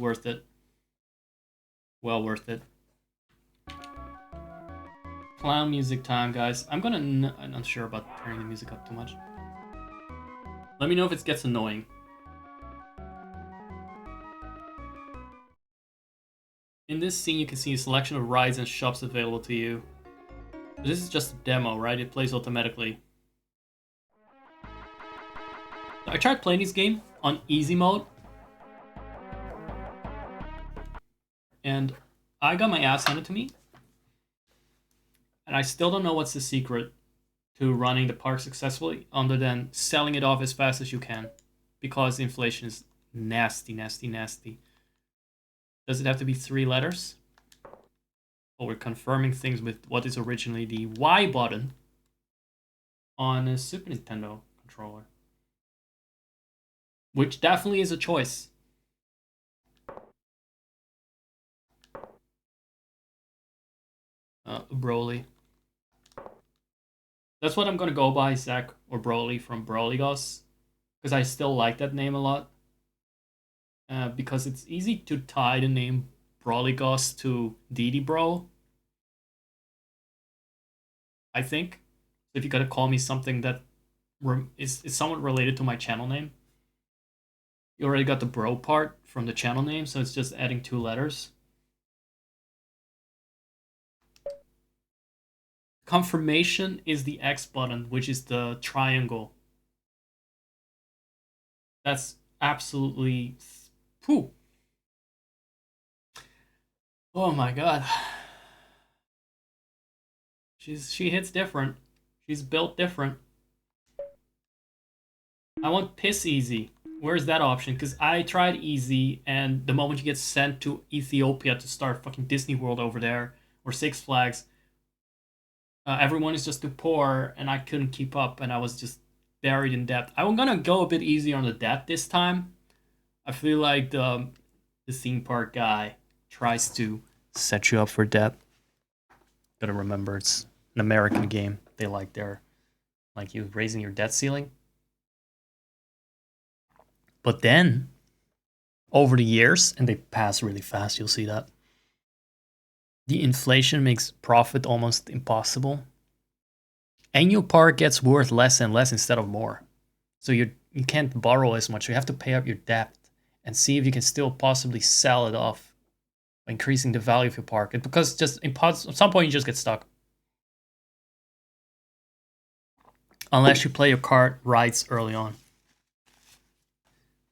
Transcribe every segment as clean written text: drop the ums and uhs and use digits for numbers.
worth it. Well worth it. Clown music time, guys. I'm not sure about turning the music up too much. Let me know if it gets annoying. In this scene, you can see a selection of rides and shops available to you. This is just a demo, right? It plays automatically. I tried playing this game on easy mode, and I got my ass handed to me. And I still don't know what's the secret to running the park successfully, other than selling it off as fast as you can, because inflation is nasty, nasty, nasty. Does it have to be 3 letters? Oh, we're confirming things with what is originally the Y button on a Super Nintendo controller. Which definitely is a choice. Broly. That's what I'm gonna go by, Zach or Broly from Broly Goss, because I still like that name a lot. Because it's easy to tie the name Broly Goss to Deity Bro. I think. If you gotta call me something that is somewhat related to my channel name. You already got the bro part from the channel name, so it's just adding 2 letters. Confirmation is the X button, which is the triangle. That's absolutely... Whew. Oh my god. She hits different. She's built different. I want piss easy. Where's that option? Because I tried easy, and the moment you get sent to Ethiopia to start fucking Disney World over there, or Six Flags, everyone is just too poor, and I couldn't keep up, and I was just buried in debt. I'm gonna go a bit easier on the debt this time. I feel like the theme park guy tries to set you up for debt. Gotta remember, it's an American game. They like you raising your debt ceiling. But then, over the years, and they pass really fast, you'll see that, the inflation makes profit almost impossible. And your park gets worth less and less instead of more. So you can't borrow as much. You have to pay up your debt and see if you can still possibly sell it off by increasing the value of your park. Because just at some point you just get stuck. Unless you play your card rights early on.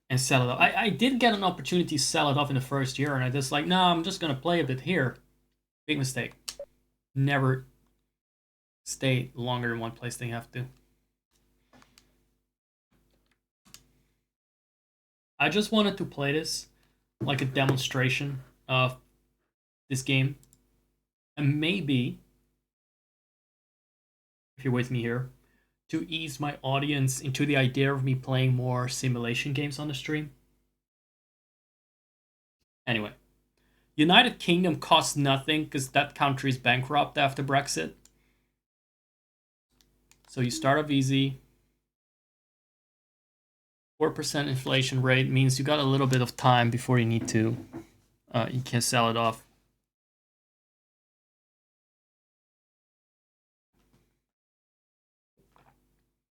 And sell it off. I did get an opportunity to sell it off in the first year, and I just like, no, I'm just gonna play a bit here. Big mistake. Never stay longer in one place than you have to. I just wanted to play this like a demonstration of this game. And maybe, if you're with me here, to ease my audience into the idea of me playing more simulation games on the stream. Anyway, United Kingdom costs nothing because that country is bankrupt after Brexit. So you start off easy. 4% inflation rate means you got a little bit of time before you need to, you can sell it off.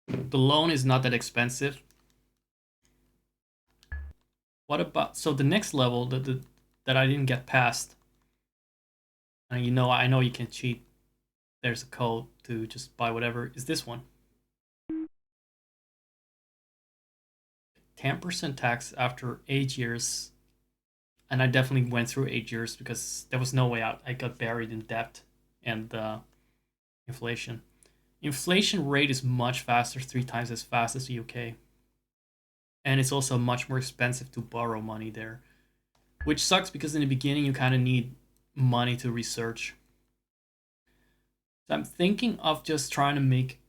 The loan is not that expensive. What about, so the next level that I didn't get past, and I know you can cheat. There's a code to just buy whatever, is this one. 10% tax after 8 years. And I definitely went through 8 years because there was no way out. I got buried in debt and inflation. Inflation rate is much faster, 3 times as fast as the UK. And it's also much more expensive to borrow money there. Which sucks because in the beginning you kind of need money to research. So I'm thinking of just trying to make...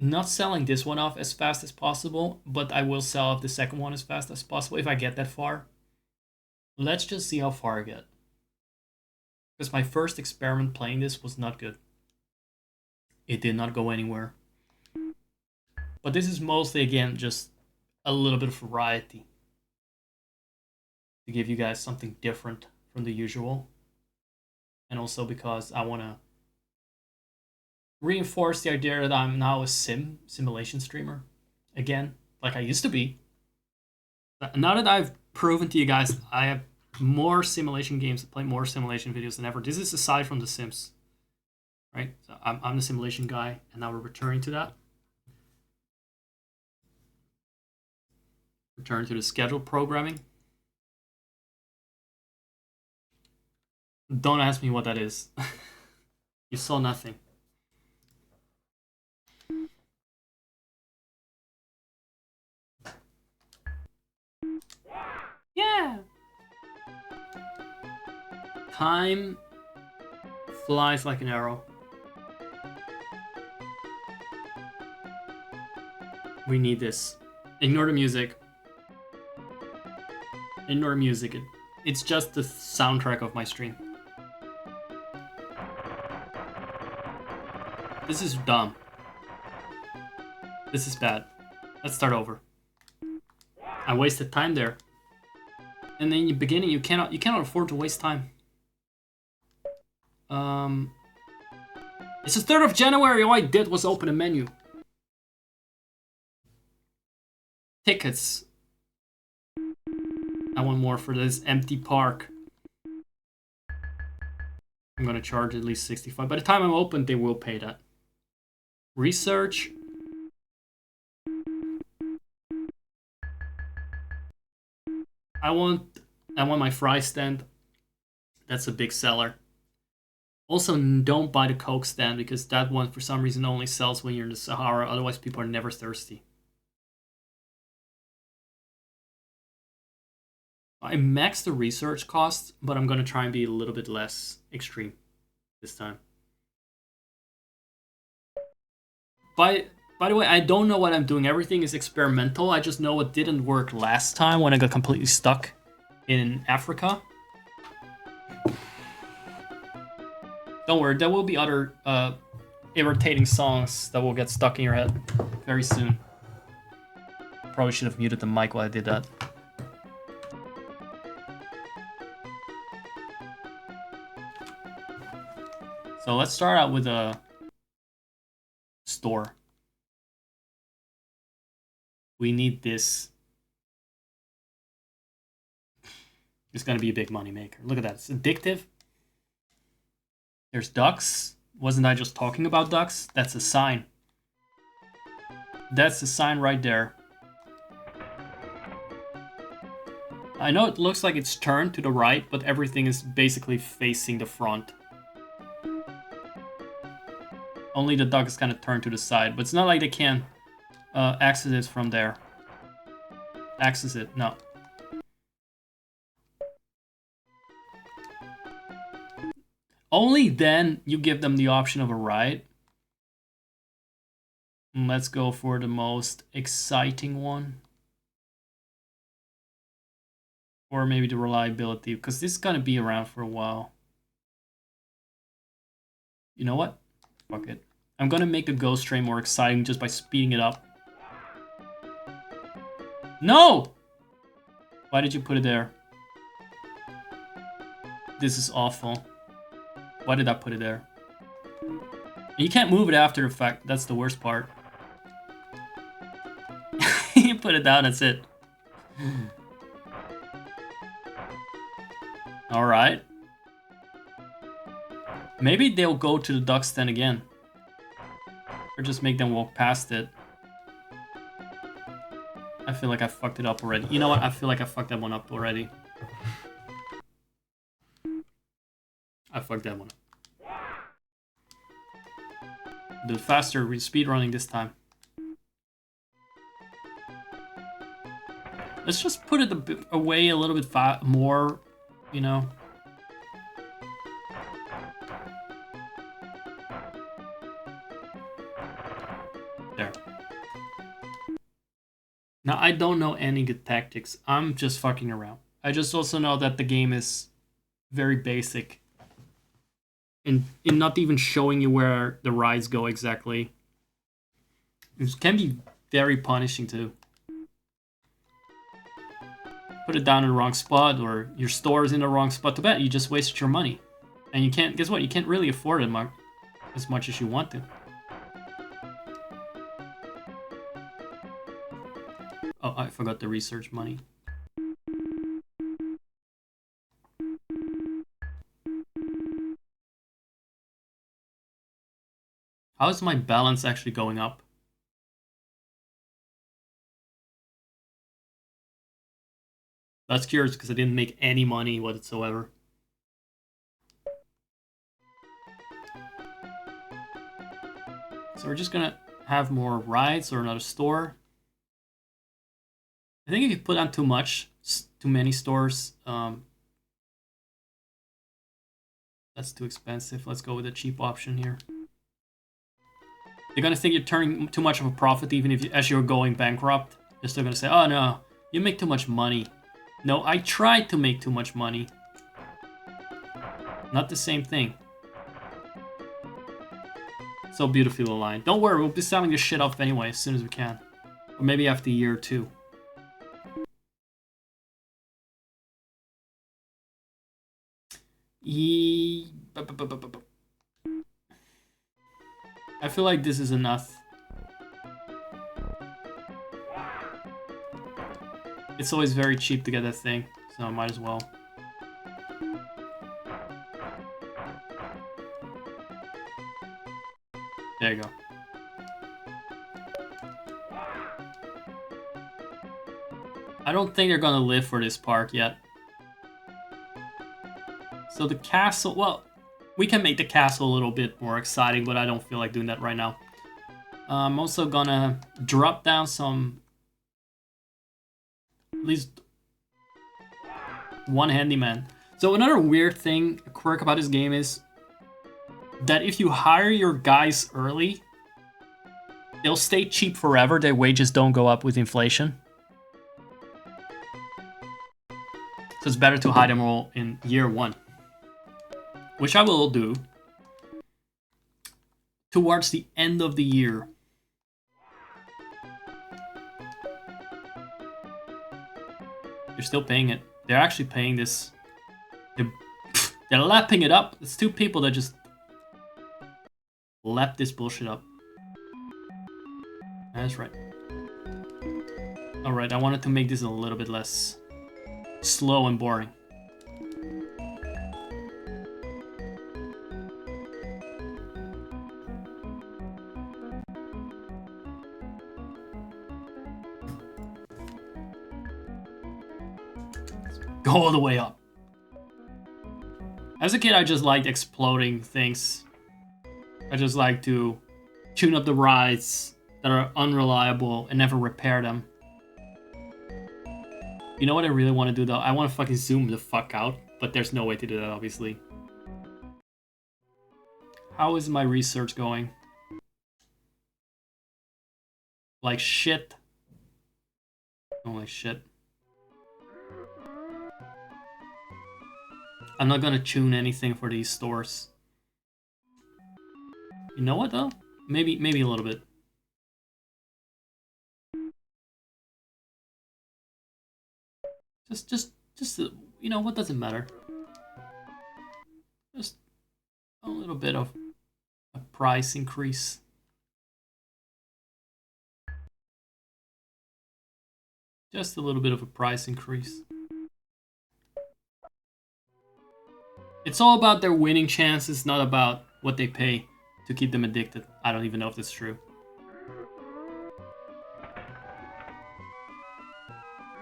Not selling this one off as fast as possible, but I will sell off the second one as fast as possible if I get that far. Let's just see how far I get. Because my first experiment playing this was not good. It did not go anywhere. But this is mostly, again, just a little bit of variety. to give you guys something different from the usual. And also because I want to reinforce the idea that I'm now a simulation streamer again, like I used to be. Now that I've proven to you guys I have more simulation games, play more simulation videos than ever. This is aside from The Sims, right? So I'm the simulation guy, and now we're returning to that. Return to the scheduled programming. Don't ask me what that is. You saw nothing. Yeah. Time flies like an arrow. We need this. Ignore the music. Ignore music. It's just the soundtrack of my stream. This is dumb. This is bad. Let's start over. I wasted time there. And in the beginning, you cannot afford to waste time. It's the 3rd of January. All I did was open a menu. Tickets. I want more for this empty park. I'm gonna charge at least 65. By the time I'm open, they will pay that. Research. I want my fry stand. That's a big seller. Also, don't buy the Coke stand because that one for some reason only sells when you're in the Sahara. Otherwise, people are never thirsty. I maxed the research cost, but I'm gonna try and be a little bit less extreme this time. By the way, I don't know what I'm doing. Everything is experimental. I just know it didn't work last time when I got completely stuck in Africa. Don't worry, there will be other irritating songs that will get stuck in your head very soon. Probably should have muted the mic while I did that. So let's start out with a store. We need this. It's gonna be a big money maker. Look at that, it's addictive. There's ducks. Wasn't I just talking about ducks? That's a sign. That's a sign right there. I know it looks like it's turned to the right, but everything is basically facing the front. Only the duck is kind of turned to the side, but it's not like they can access it from there. Access it, no. Only then you give them the option of a ride. Let's go for the most exciting one. Or maybe the reliability, because this is gonna be around for a while. You know what? Fuck it. I'm gonna make the ghost train more exciting just by speeding it up. No! Why did you put it there? This is awful. Why did I put it there? You can't move it after the fact. That's the worst part. You put it down, that's it. Alright. Maybe they'll go to the duck stand again. Or just make them walk past it. I feel like I fucked it up already. You know what? I feel like I fucked that one up already. I fucked that one up. Do it faster. We're speedrunning this time. Let's just put it away a little bit more, you know. There. Now, I don't know any good tactics. I'm just fucking around. I just also know that the game is very basic. In not even showing you where the rides go exactly. It can be very punishing too. put it down in the wrong spot, or your store is in the wrong spot, too bad. You just wasted your money. And you can't, guess what? You can't really afford it as much as you want to. Oh, I forgot the research money. How is my balance actually going up? That's curious because I didn't make any money whatsoever. So we're just gonna have more rides or another store. I think if you put on too many stores, that's too expensive. Let's go with a cheap option here. They're gonna think you're turning too much of a profit even if as you're going bankrupt. They're still gonna say, oh no, you make too much money. No, I tried to make too much money. Not the same thing. So beautifully aligned. Don't worry, we'll be selling this shit off anyway as soon as we can. Or maybe after a year or two. I feel like this is enough. It's always very cheap to get that thing, so I might as well. There you go. I don't think they're gonna live for this park yet. So the castle, well, we can make the castle a little bit more exciting, but I don't feel like doing that right now. I'm also gonna drop down some, at least one handyman. So another weird thing, a quirk about this game is that if you hire your guys early, they'll stay cheap forever. Their wages don't go up with inflation. So it's better to hire them all in year one. Which I will do towards the end of the year. You're still paying it. They're actually paying this. They're lapping it up. It's two people that just lap this bullshit up. That's right. Alright, I wanted to make this a little bit less slow and boring. Go all the way up. As a kid, I just liked exploding things. I just like to tune up the rides that are unreliable and never repair them. You know what I really want to do though? I want to fucking zoom the fuck out, but there's no way to do that, obviously. How is my research going? Like shit. Oh, like shit. I'm not gonna tune anything for these stores. You know what though? Maybe a little bit. Just you know what, doesn't matter. Just a little bit of a price increase. Just a little bit of a price increase. It's all about their winning chances, not about what they pay to keep them addicted. I don't even know if that's true.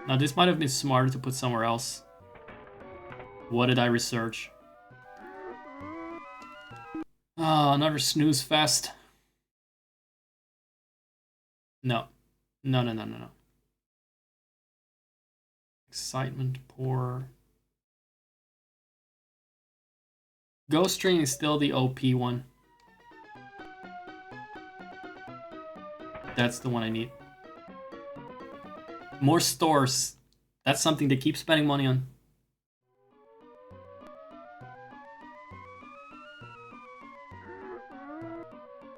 Now this might have been smarter to put somewhere else. What did I research? Oh, another snooze fest. No. No. Excitement, poor. Ghost Train is still the OP one. That's the one I need. More stores. That's something to keep spending money on.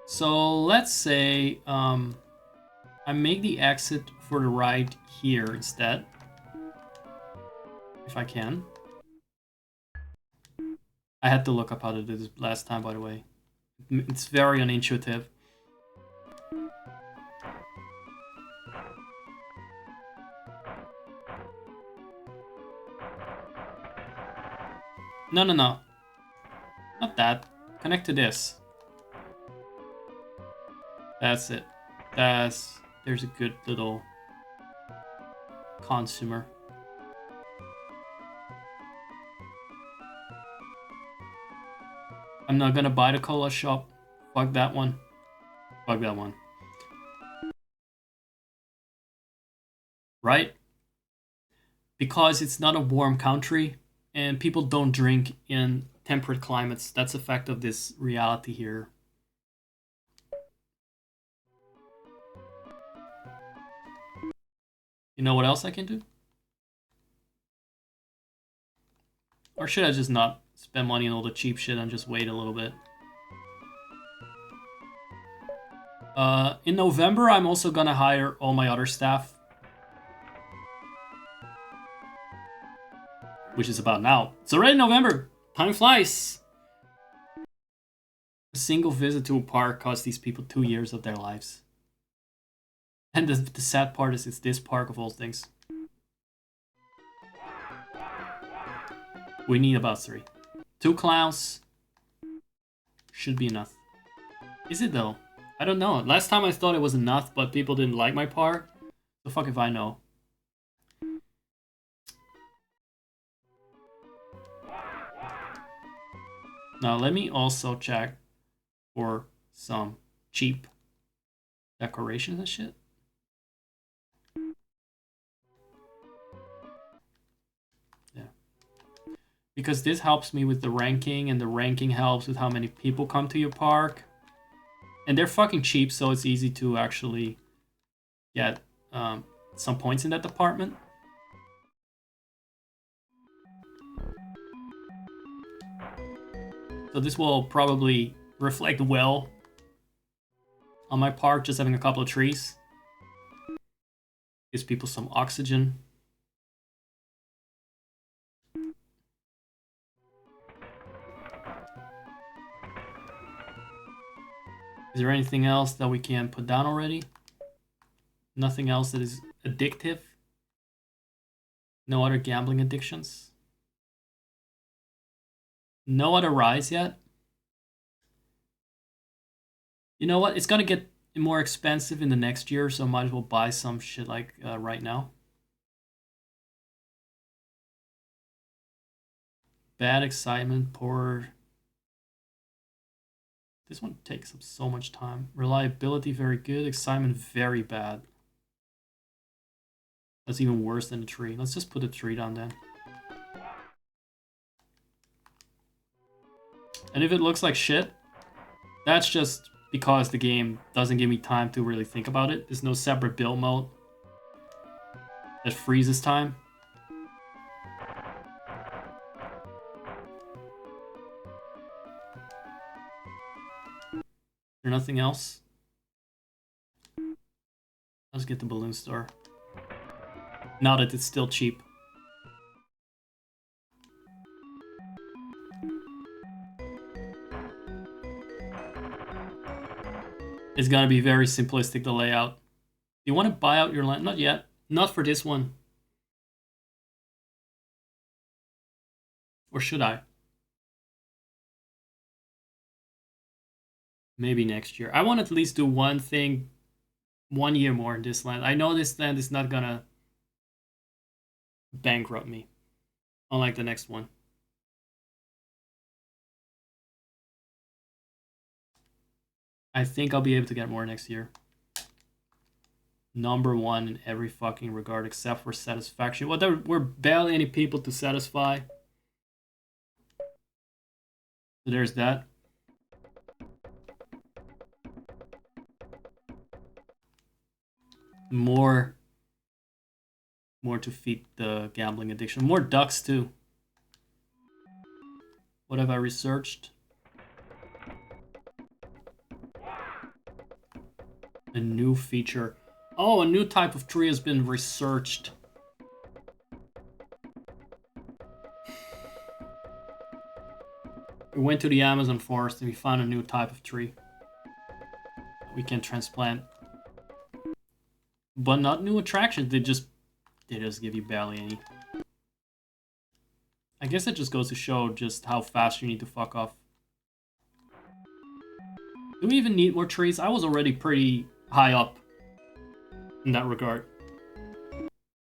So let's say I make the exit for the ride here instead. if I can. I had to look up how to do this last time, by the way. It's very unintuitive. No, no, no. Not that. Connect to this. That's it. There's a good little consumer. I'm not gonna buy the cola shop. Fuck that one. Fuck that one. Right? Because it's not a warm country and people don't drink in temperate climates. That's a fact of this reality here. You know what else I can do? Or should I just not spend money on all the cheap shit and just wait a little bit? In November, I'm also gonna hire all my other staff. Which is about now. It's already November! Time flies! A single visit to a park costs these people 2 years of their lives. And the sad part is it's this park of all things. We need about 3. 2 clowns should be enough. Is it though? I don't know. Last time I thought it was enough, but people didn't like my park. The fuck if I know. Now let me also check for some cheap decorations and shit. Yeah. Because this helps me with the ranking, and the ranking helps with how many people come to your park. And they're fucking cheap, so it's easy to actually get some points in that department. So this will probably reflect well on my park, just having a couple of trees. Gives people some oxygen. Is there anything else that we can put down already? Nothing else that is addictive? No other gambling addictions? No other rise yet? You know what? It's gonna get more expensive in the next year, so might as well buy some shit like right now. Bad excitement, poor. This one takes up so much time. Reliability very good, excitement very bad. That's even worse than the tree. Let's just put the tree down then. And if it looks like shit, that's just because the game doesn't give me time to really think about it. There's no separate build mode that freezes time. Is there nothing else? Let's get the balloon store. Now that it's still cheap. It's gonna be very simplistic, the layout. Do you want to buy out your land? Not yet. Not for this one. Or should I? Maybe next year. I want to at least do one thing 1 year more in this land. I know this land is not gonna bankrupt me. Unlike the next one. I think I'll be able to get more next year. Number 1 in every fucking regard except for satisfaction. Well, there were barely any people to satisfy. So there's that. More to feed the gambling addiction. More ducks too. What have I researched? A new feature. Oh, a new type of tree has been researched. We went to the Amazon forest and we found a new type of tree we can transplant. But not new attractions, they just give you barely any. I guess it just goes to show just how fast you need to fuck off. Do we even need more trees? I was already pretty high up in that regard.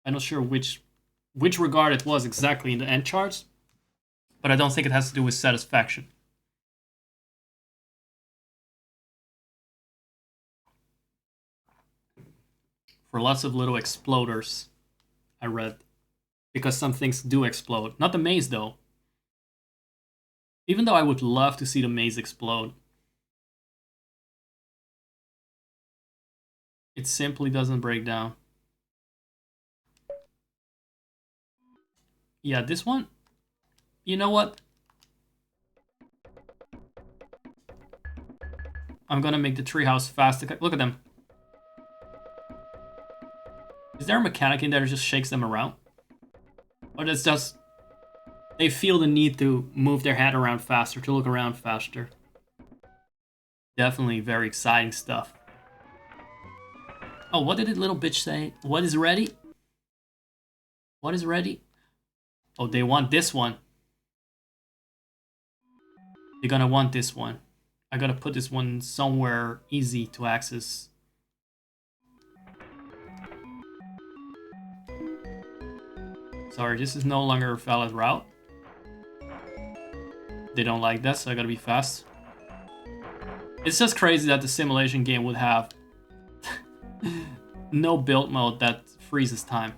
I'm not sure which regard it was exactly in the end charts, but I don't think it has to do with satisfaction. For lots of little exploders, I read. Because some things do explode. Not the maze, though. Even though I would love to see the maze explode. It simply doesn't break down. Yeah, this one, you know what? I'm gonna make the treehouse fast. Look at them. Is there a mechanic in there that just shakes them around? Or that's just... they feel the need to move their head around faster, to look around faster. Definitely very exciting stuff. Oh, what did the little bitch say? What is ready? What is ready? Oh, they want this one. They're gonna want this one. I gotta put this one somewhere easy to access. Sorry, this is no longer a valid route. They don't like that, so I gotta be fast. It's just crazy that the simulation game would have no build mode that freezes time.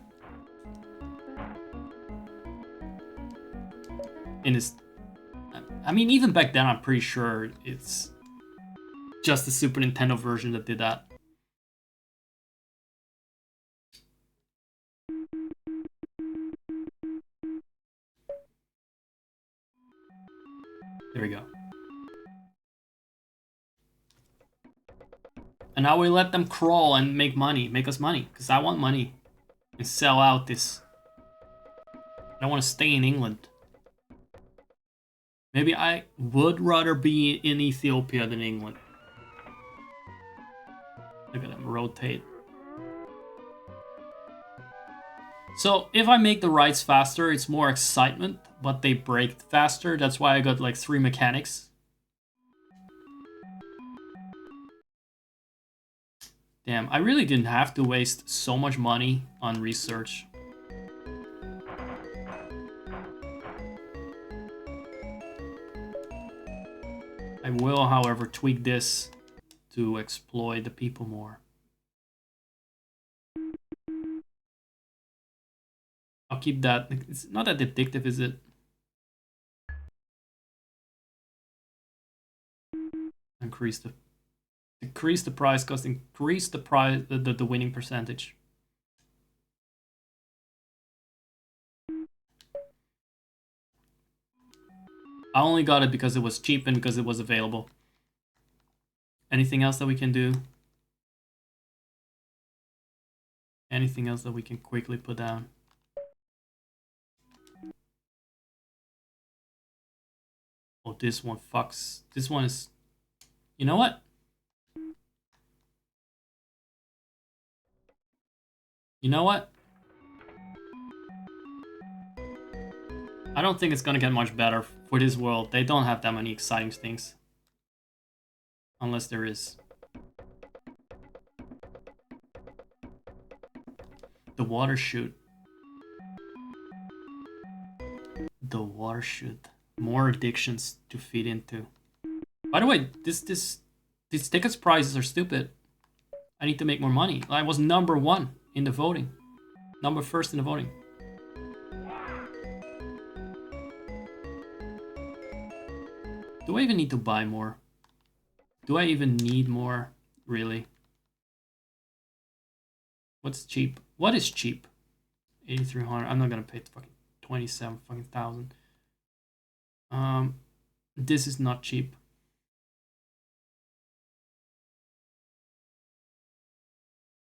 I mean, even back then, I'm pretty sure it's just the Super Nintendo version that did that. There we go. And now we let them crawl and make money, make us money, because I want money and sell out this. I want to stay in England. Maybe I would rather be in Ethiopia than England. Look at them rotate. So if I make the rides faster, it's more excitement, but they break faster. That's why I got like 3 mechanics. Damn, I really didn't have to waste so much money on research. I will, however, tweak this to exploit the people more. I'll keep that. It's not that addictive, is it? Decrease the price cost, increase the price, the winning percentage. I only got it because it was cheap and because it was available. Anything else that we can do? Anything else that we can quickly put down? Oh, this one fucks. This one is... You know what? You know what? I don't think it's gonna get much better for this world. They don't have that many exciting things. Unless there is. The water chute. The water chute. More addictions to feed into. By the way, these tickets prices are stupid. I need to make more money. I was number 1 in the voting. Number 1st in the voting. Do I even need to buy more? Do I even need more? Really? What's cheap? What is cheap? 8,300. I'm not gonna pay fucking 27 fucking thousand. This is not cheap.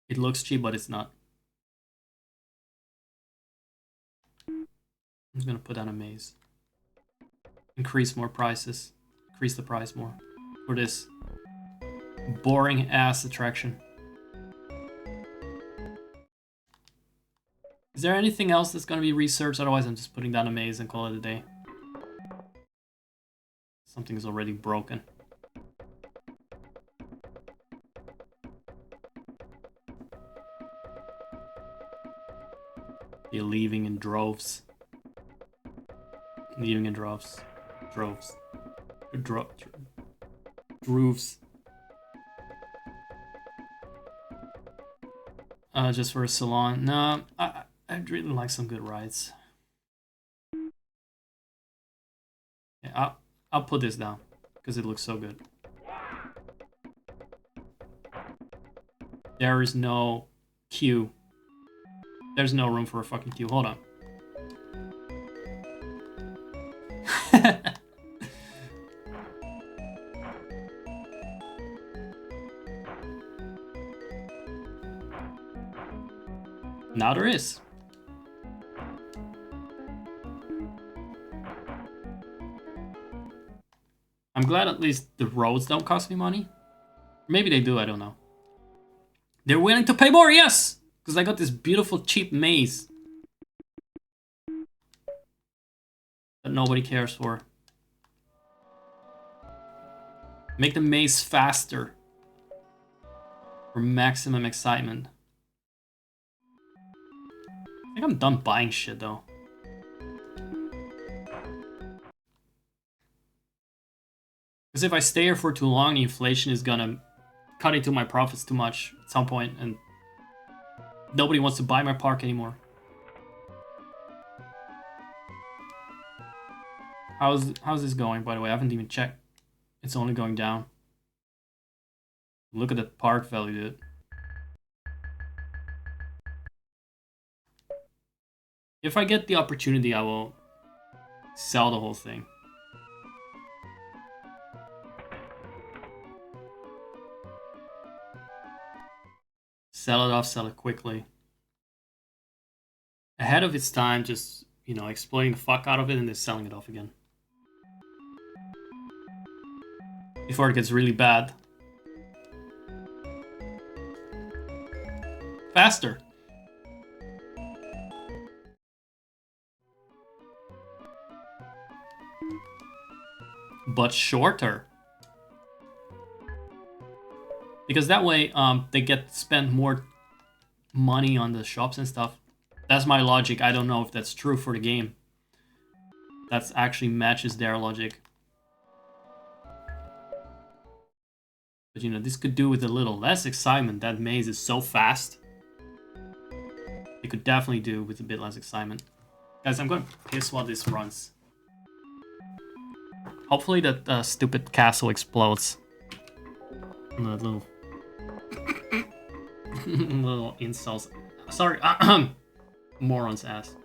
It looks cheap, but it's not. I'm just gonna put down a maze. increase more prices. Increase the price more for this boring ass attraction. Is there anything else that's gonna be researched? Otherwise, I'm just putting down a maze and call it a day. Something is already broken. You're leaving in droves. Leaving in droves. Droves. Droves. Just for a salon. No, I'd really like some good rides. Yeah, I'll put this down because it looks so good. There is no queue. There's no room for a fucking queue. Hold on. Now there is. I'm glad at least the roads don't cost me money. Maybe they do, I don't know. They're willing to pay more, yes! Because I got this beautiful cheap maze that nobody cares for. Make the maze faster for maximum excitement. I think I'm done buying shit though. Because if I stay here for too long, the inflation is gonna cut into my profits too much at some point, and nobody wants to buy my park anymore. How's this going, by the way? I haven't even checked. It's only going down. Look at the park value, dude. If I get the opportunity, I will sell the whole thing. Sell it off, sell it quickly. Ahead of its time, just, you know, exploiting the fuck out of it and then selling it off again. Before it gets really bad. Faster. But shorter. Because that way, they get to spend more money on the shops and stuff. That's my logic. I don't know if that's true for the game. That actually matches their logic. But you know, this could do with a little less excitement. That maze is so fast. It could definitely do with a bit less excitement. Guys, I'm going to piss while this runs. Hopefully that stupid castle explodes. And that little... little insults. Sorry, moron's ass.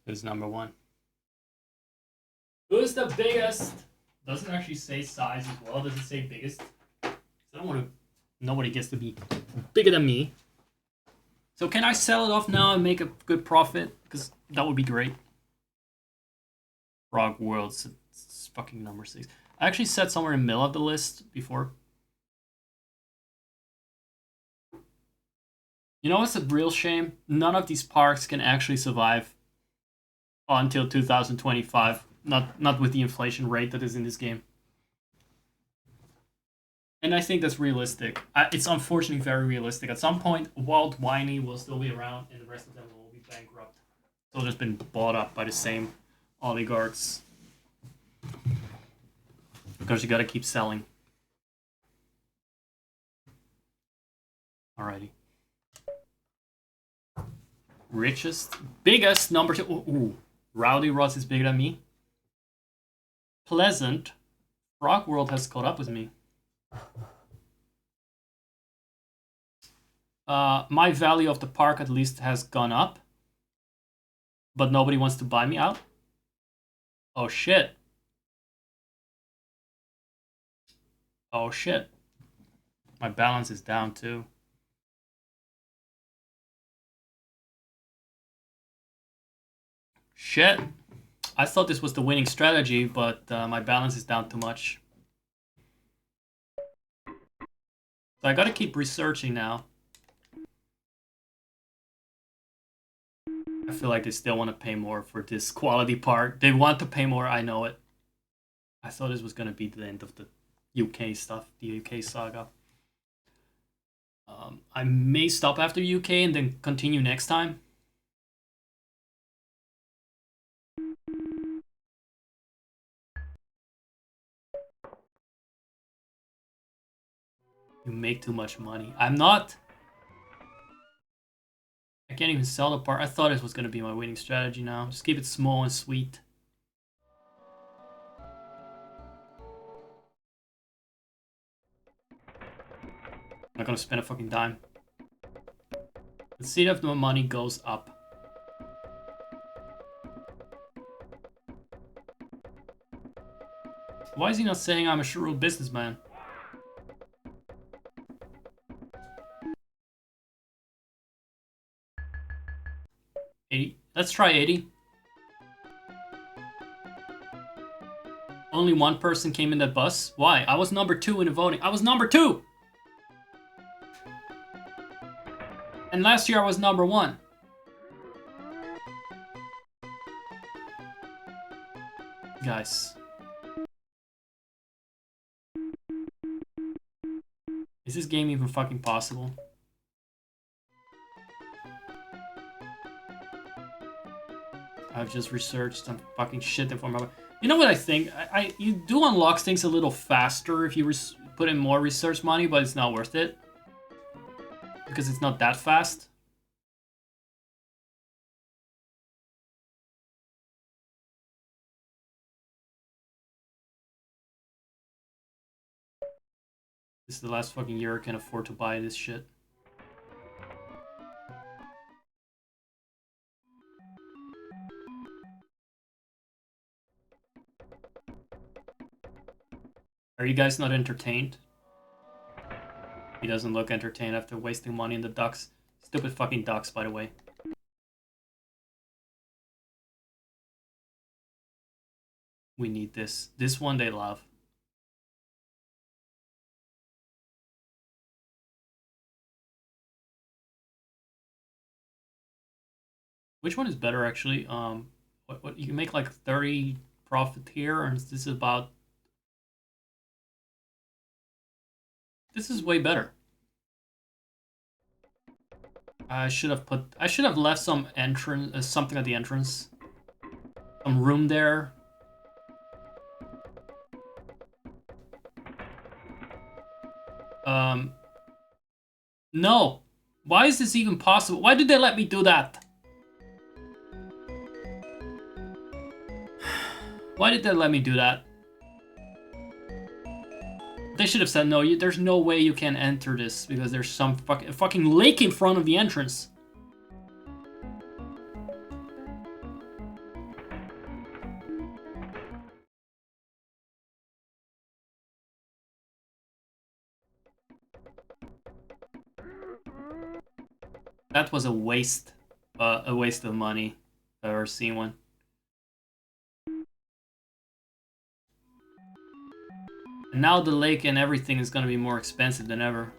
Who's number one? Who's the biggest? Doesn't actually say size as well. Does it say biggest? I don't want to. Nobody gets to be bigger than me. So can I sell it off now and make a good profit? Because that would be great. Frog Worlds, it's fucking number 6. I actually said somewhere in the middle of the list before. You know what's a real shame? None of these parks can actually survive until 2025. Not with the inflation rate that is in this game. And I think that's realistic. It's unfortunately very realistic. At some point, Walt Whiny will still be around, and the rest of them will be bankrupt. So they've just been bought up by the same oligarchs. Because you gotta keep selling. Alrighty. Richest, biggest, number 2. Ooh. Rowdy Ross is bigger than me. Pleasant. Frog World has caught up with me. My value of the park at least has gone up. But nobody wants to buy me out. Oh shit. Oh shit. My balance is down too. Shit. I thought this was the winning strategy, but my balance is down too much. So I gotta keep researching now. I feel like they still want to pay more for this quality part. They want to pay more, I know it. I thought this was gonna be the end of the UK stuff, the UK saga. I may stop after UK and then continue next time. You make too much money. I'm not. I can't even sell the part. I thought this was going to be my winning strategy now. Just keep it small and sweet. I'm not going to spend a fucking dime. Let's see if the money goes up. Why is he not saying I'm a shrewd businessman? Let's try 80. Only one person came in that bus? Why? I was number 2 in the voting. I was number 2! And last year I was number 1. Guys. Is this game even fucking possible? I've just researched some fucking shit for my... You know what I think? You do unlock things a little faster if you put in more research money, but it's not worth it. Because it's not that fast. This is the last fucking year I can afford to buy this shit. Are you guys not entertained? He doesn't look entertained after wasting money in the ducks. Stupid fucking ducks, by the way. We need this. This one they love. Which one is better, actually? What you can make like 30 profit here, and this is about... This is way better. I should have left some entrance, something at the entrance. Some room there. No. Why is this even possible? Why did they let me do that? Why did they let me do that? They should have said, no, there's no way you can enter this because there's some fucking lake in front of the entrance. That was a waste of money. If I've ever seen one. And now the lake and everything is gonna be more expensive than ever.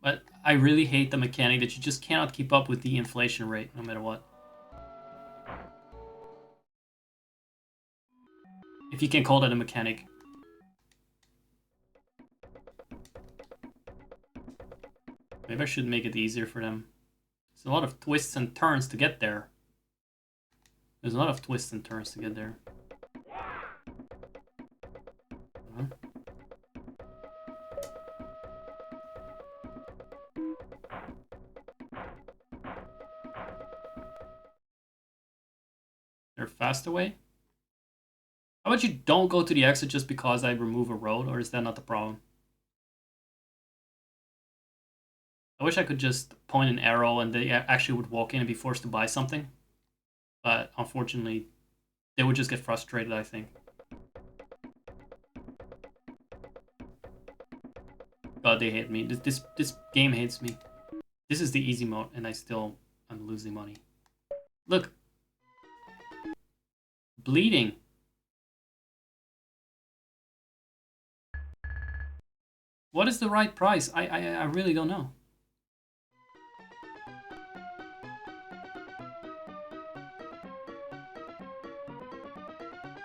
But I really hate the mechanic that you just cannot keep up with the inflation rate no matter what. If you can call that a mechanic. Maybe I should make it easier for them. There's a lot of twists and turns to get there. There's a lot of twists and turns to get there. Huh? There a faster way? How about you don't go to the exit just because I remove a road, or is that not the problem? I wish I could just point an arrow and they actually would walk in and be forced to buy something. But unfortunately, they would just get frustrated, I think. God, they hate me. This game hates me. This is the easy mode, and I'm losing money. Look. Bleeding. What is the right price? I really don't know.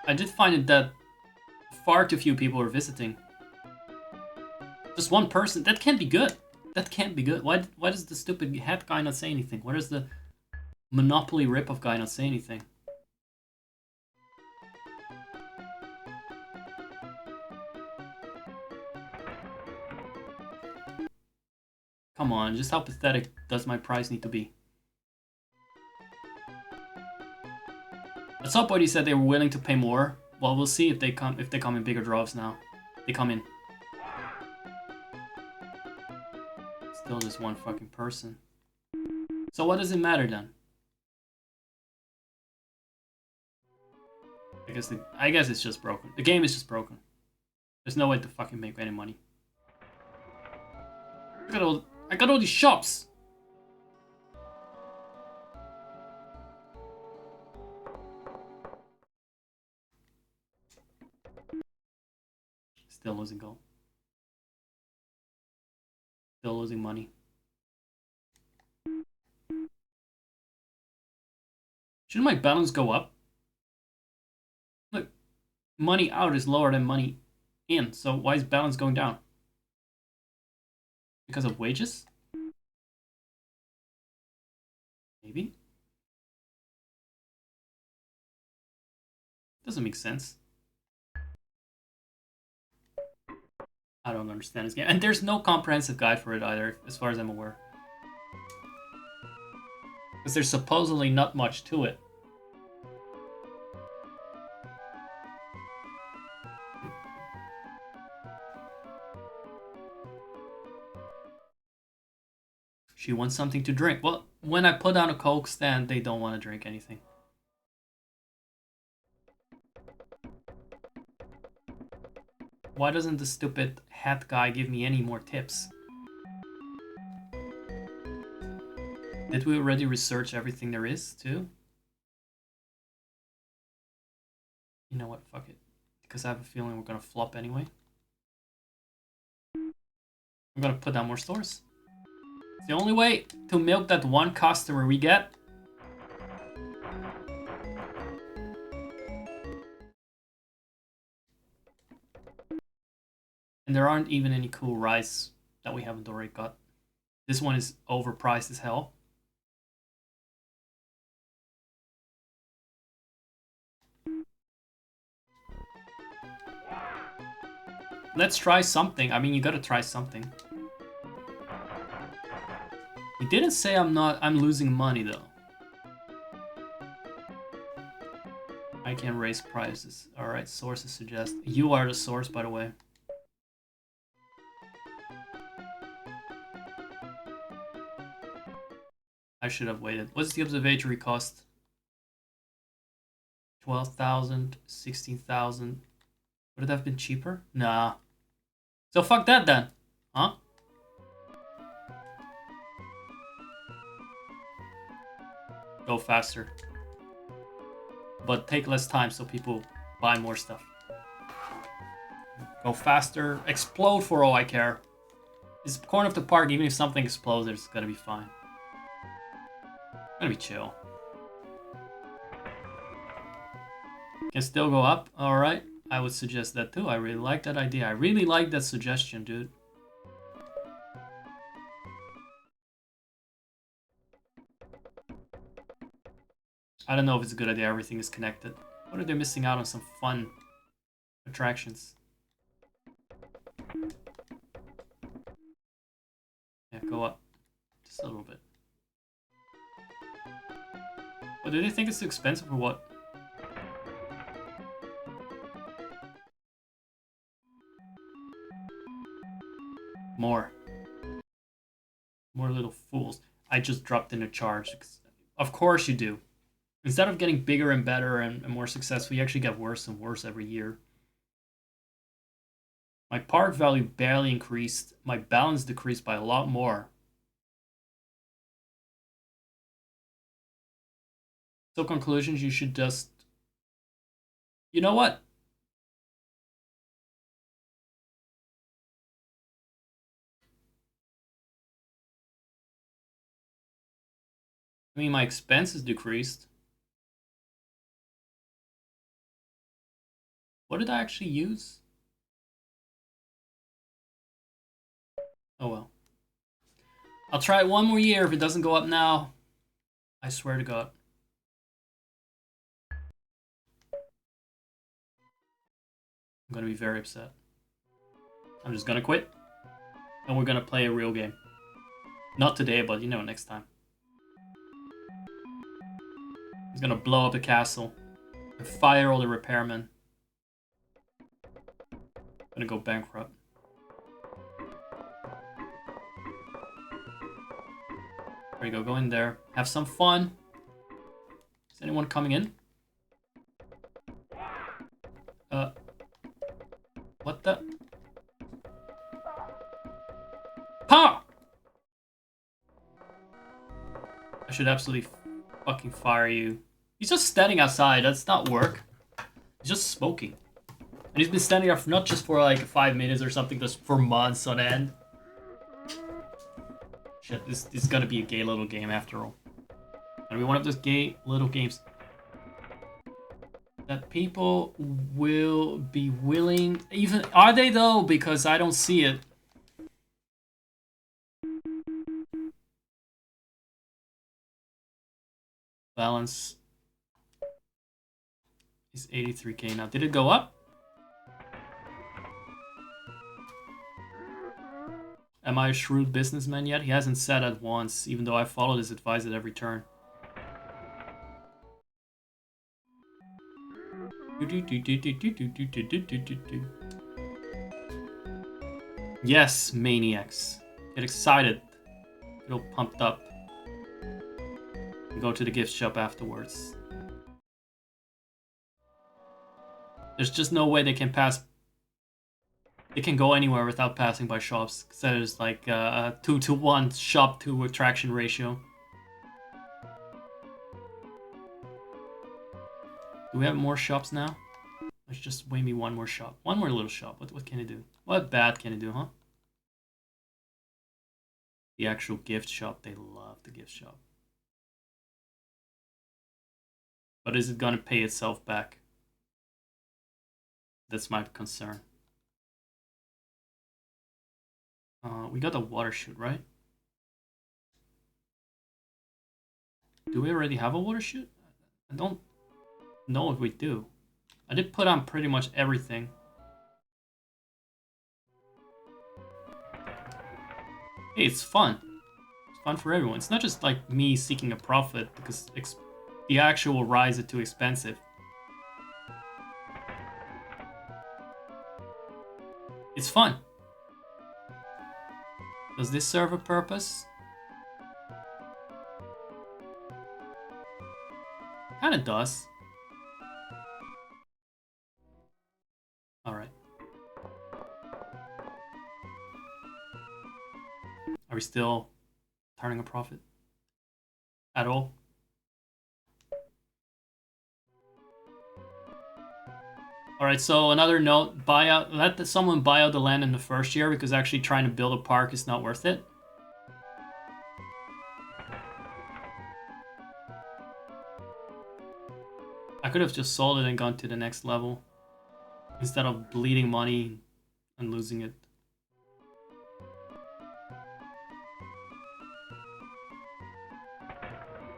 I did find it that far too few people are visiting. Just one person. That can't be good. That can't be good. Why does the stupid hat guy not say anything? Why does the Monopoly ripoff guy not say anything? Come on, just how pathetic does my price need to be? At some point he said they were willing to pay more. Well, we'll see if they come in bigger droves now. They come in. Still just one fucking person. So what does it matter then? I guess it's just broken. The game is just broken. There's no way to fucking make any money. I got all these shops. Still losing gold. Still losing money. Shouldn't my balance go up? Look, money out is lower than money in, so why is balance going down? Because of wages? Maybe? Doesn't make sense. I don't understand this game. And there's no comprehensive guide for it either, as far as I'm aware. Because there's supposedly not much to it. She wants something to drink. Well, when I put down a Coke stand, they don't want to drink anything. Why doesn't the stupid hat guy give me any more tips? Did we already research everything there is, too? You know what, fuck it. Because I have a feeling we're gonna flop anyway. I'm gonna put down more stores. It's the only way to milk that one customer we get. And there aren't even any cool rice that we haven't already got. This one is overpriced as hell. Let's try something. I mean, you gotta try something. He didn't say I'm losing money though. I can raise prices. Alright, sources suggest. You are the source, by the way. I should have waited. What's the observatory cost? 12,000, 16,000. Would it have been cheaper? Nah. So fuck that then. Huh? Go faster. But take less time so people buy more stuff. Go faster. Explode for all I care. It's corner of the park, even if something explodes, it's gonna be fine. It's gonna be chill. Can still go up? Alright. I would suggest that too. I really like that idea. I really like that suggestion, dude. I don't know if it's a good idea. Everything is connected. What if they're missing out on some fun attractions? Yeah, go up. Just a little bit. But do they think it's too expensive or what? More. More little fools. I just dropped in a charge. Of course you do. Instead of getting bigger and better and more successful, you actually get worse and worse every year. My park value barely increased. My balance decreased by a lot more. So conclusions, you should just... You know what? I mean, my expenses decreased. What did I actually use? Oh well. I'll try it one more year. If it doesn't go up now, I swear to God. I'm gonna be very upset. I'm just gonna quit. And we're gonna play a real game. Not today, but you know, next time. He's gonna blow up the castle. And fire all the repairmen. Gonna go bankrupt. There you go, go in there. Have some fun. Is anyone coming in? What the? Pa! I should absolutely fucking fire you. He's just standing outside. That's not work. He's just smoking. And he's been standing there not just for like 5 minutes or something, just for months on end. Shit, this is gonna be a gay little game after all. Gonna be one of those gay little games that people will be willing... Even... Are they though? Because I don't see it. Balance is 83k now. Did it go up? Am I a shrewd businessman yet? He hasn't said that once, even though I followed his advice at every turn. Yes, maniacs. Get excited. Get all pumped up. And go to the gift shop afterwards. There's just no way they can pass... They can go anywhere without passing by shops. Because there's like a 2-to-1 shop to attraction ratio. Do we have more shops now? Let's just weigh me one more shop. One more little shop. What can it do? What bad can it do, huh? The actual gift shop. They love the gift shop. But is it gonna pay itself back? That's my concern. We got a water chute, right? Do we already have a water chute? I don't know if we do. I did put on pretty much everything. Hey, it's fun. It's fun for everyone. It's not just like me seeking a profit because the actual rides are too expensive. It's fun. Does this serve a purpose? Kinda does. Alright. we still turning a profit at all? Alright, so another note, let someone buy out the land in the first year, because actually trying to build a park is not worth it. I could have just sold it and gone to the next level, instead of bleeding money and losing it.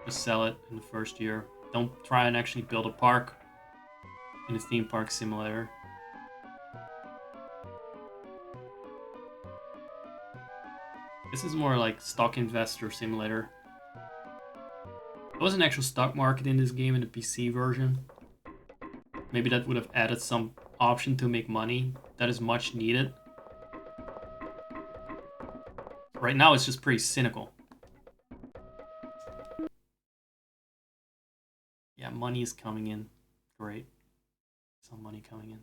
Just sell it in the first year. Don't try and actually build a park in a theme park simulator. This is more like stock investor simulator. There was an actual stock market in this game in the PC version. Maybe that would have added some option to make money that is much needed. Right now it's just pretty cynical. Yeah, money is coming in. Great. Some money coming in.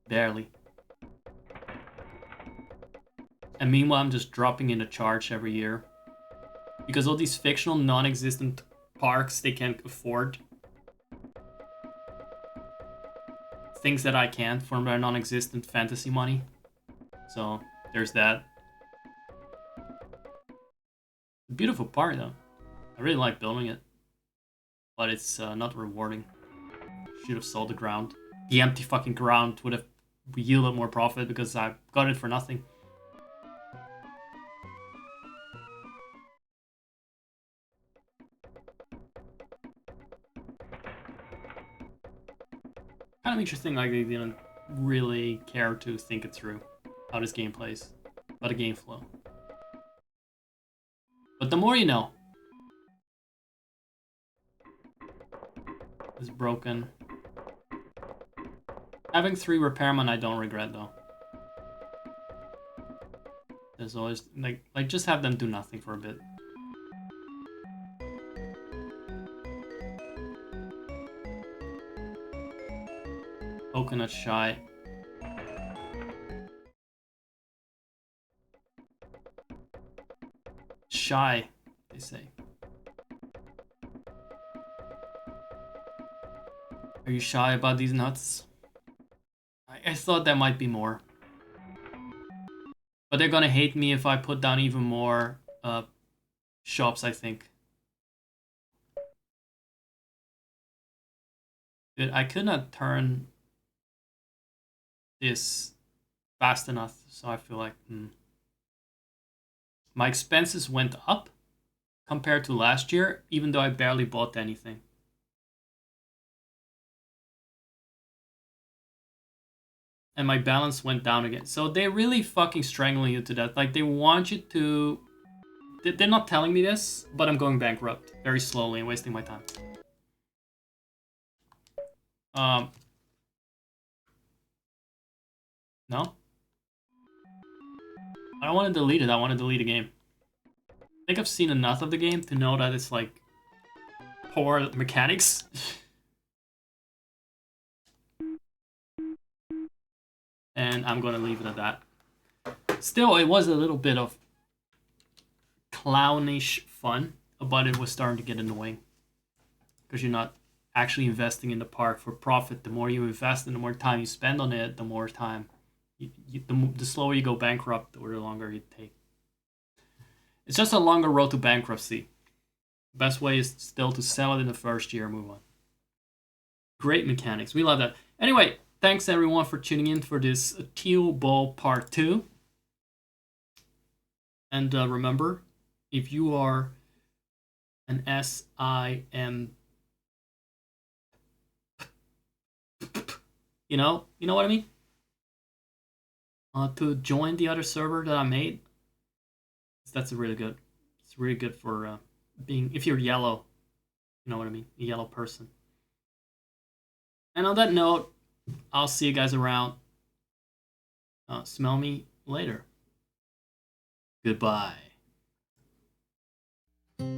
Barely. And meanwhile, I'm just dropping in a charge every year. Because all these fictional, non-existent parks they can't afford. Things that I can't from their non-existent fantasy money. So, there's that. Beautiful park, though. I really like building it. But it's not rewarding. Should have sold the ground. The empty fucking ground would have yielded more profit because I got it for nothing. Kind of interesting, like they didn't really care to think it through how this game plays, how the game flow. But the more you know. It's broken. Having 3 repairmen I don't regret though. There's always like just have them do nothing for a bit. Coconut shy. Shy, they say. Are you shy about these nuts? I thought there might be more. But they're gonna hate me if I put down even more shops, I think. Dude, I could not turn this fast enough, so I feel like my expenses went up compared to last year, even though I barely bought anything. And my balance went down again. So they're really fucking strangling you to death. Like, they want you to... They're not telling me this, but I'm going bankrupt very slowly and wasting my time. No? I don't want to delete it. I want to delete the game. I think I've seen enough of the game to know that it's, like, poor mechanics. And I'm gonna leave it at that. Still, it was a little bit of clownish fun, but it was starting to get annoying. Because you're not actually investing in the park for profit. The more you invest and the more time you spend on it, the more time, the slower you go bankrupt or the longer you take. It's just a longer road to bankruptcy. The best way is still to sell it in the first year and move on. Great mechanics. We love that. Anyway, thanks everyone for tuning in for this Teal Ball Part 2. And remember, if you are an SIM, you know what I mean? To join the other server that I made. That's really good. It's really good for being, if you're yellow, you know what I mean? A yellow person. And on that note, I'll see you guys around. Smell me later. Goodbye.